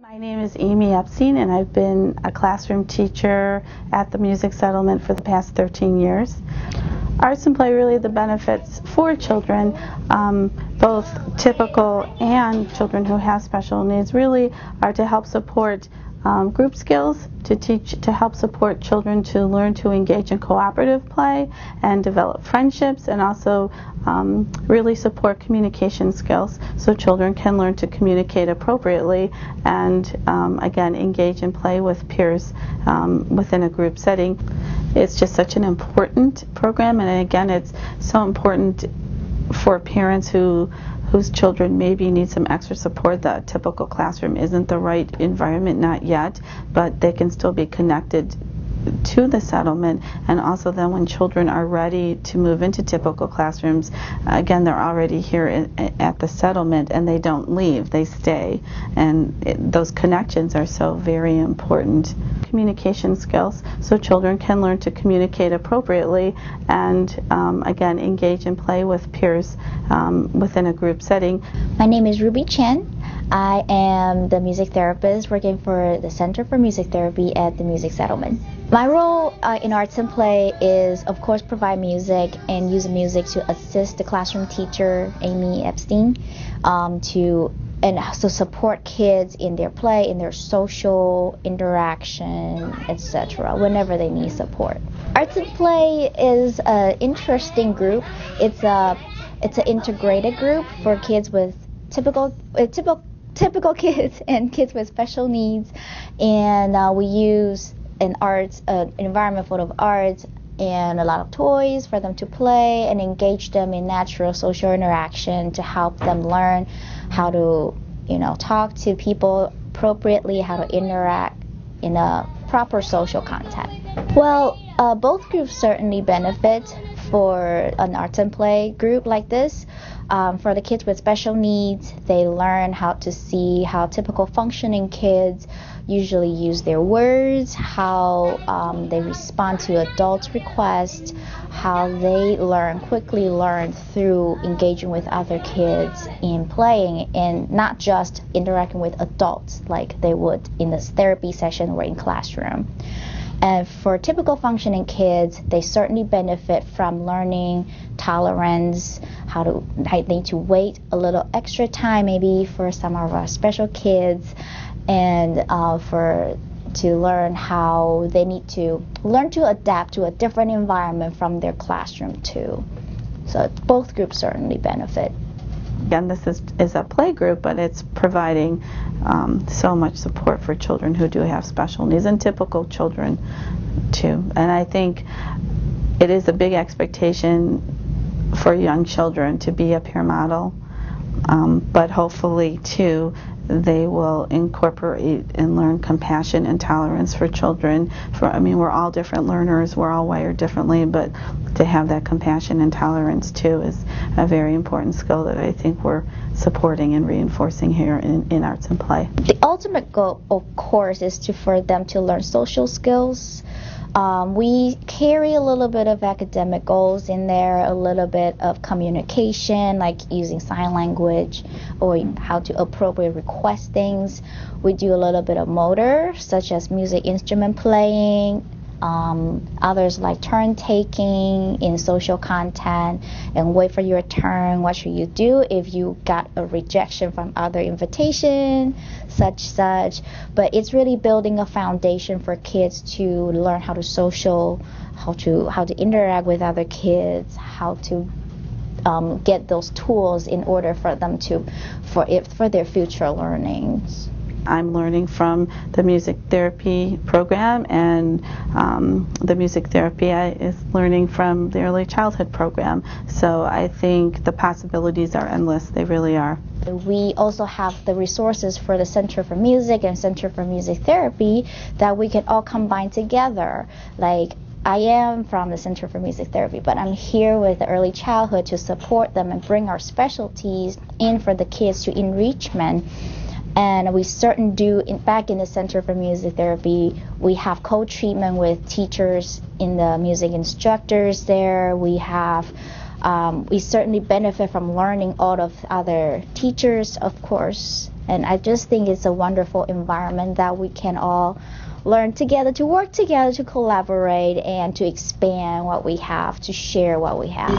My name is Amy Epstein, and I've been a classroom teacher at the Music Settlement for the past 13 years. Arts and play, really the benefits for children, both typical and children who have special needs, really are to help support group skills, to help support children to learn to engage in cooperative play and develop friendships, and also really support communication skills so children can learn to communicate appropriately and again engage in play with peers within a group setting. It's just such an important program, and again it's so important for parents whose children maybe need some extra support. The typical classroom isn't the right environment, not yet, but they can still be connected to the settlement. And also then when children are ready to move into typical classrooms, again they're already here at the settlement and they don't leave, they stay, and those connections are so very important. Communication skills so children can learn to communicate appropriately and again engage in play with peers within a group setting. My name is Ruby Chen. I am the music therapist working for the Center for Music Therapy at the Music Settlement. My role in arts and play is, of course, provide music and use music to assist the classroom teacher, Amy Epstein, and also support kids in their play, in their social interaction, etc., whenever they need support. Arts and play is an interesting group. It's an integrated group for kids with typical kids and kids with special needs, and we use an environment full of arts and a lot of toys for them to play and engage them in natural social interaction to help them learn how to, talk to people appropriately, how to interact in a proper social context. Well, both groups certainly benefit for an arts and play group like this. For the kids with special needs, they learn how to see how typical functioning kids usually use their words, how they respond to adults' requests, how they quickly learn through engaging with other kids in playing and not just interacting with adults like they would in this therapy session or in classroom. And for typical functioning kids, they certainly benefit from learning tolerance, how they need to wait a little extra time maybe for some of our special kids, and to learn how they need to learn to adapt to a different environment from their classroom too. So both groups certainly benefit. Again, this is a play group, but it's providing so much support for children who do have special needs and typical children too. And I think it is a big expectation for young children to be a peer model, but hopefully too they will incorporate and learn compassion and tolerance for children. We're all different learners, we're all wired differently, but to have that compassion and tolerance too is a very important skill that I think we're supporting and reinforcing here in arts and play. The ultimate goal, of course, is for them to learn social skills. We carry a little bit of academic goals in there, a little bit of communication, like using sign language or how to appropriately request things. We do a little bit of motor, such as music instrument playing, others like turn taking in social content and wait for your turn. What should you do if you got a rejection from other invitation, such. But it's really building a foundation for kids to learn how to how to interact with other kids, how to get those tools in order for them for their future learnings. I'm learning from the music therapy program, and the music therapy is learning from the early childhood program. So I think the possibilities are endless. They really are. We also have the resources for the Center for Music and Center for Music Therapy that we can all combine together. Like, I am from the Center for Music Therapy, but I'm here with the early childhood to support them and bring our specialties in for the kids to enrichment. And we certainly do, back in the Center for Music Therapy, we have co-treatment with teachers in the music instructors there. We certainly benefit from learning all of other teachers, of course, And I just think it's a wonderful environment that we can all learn together, to work together, to collaborate, and to expand what we have, to share what we have.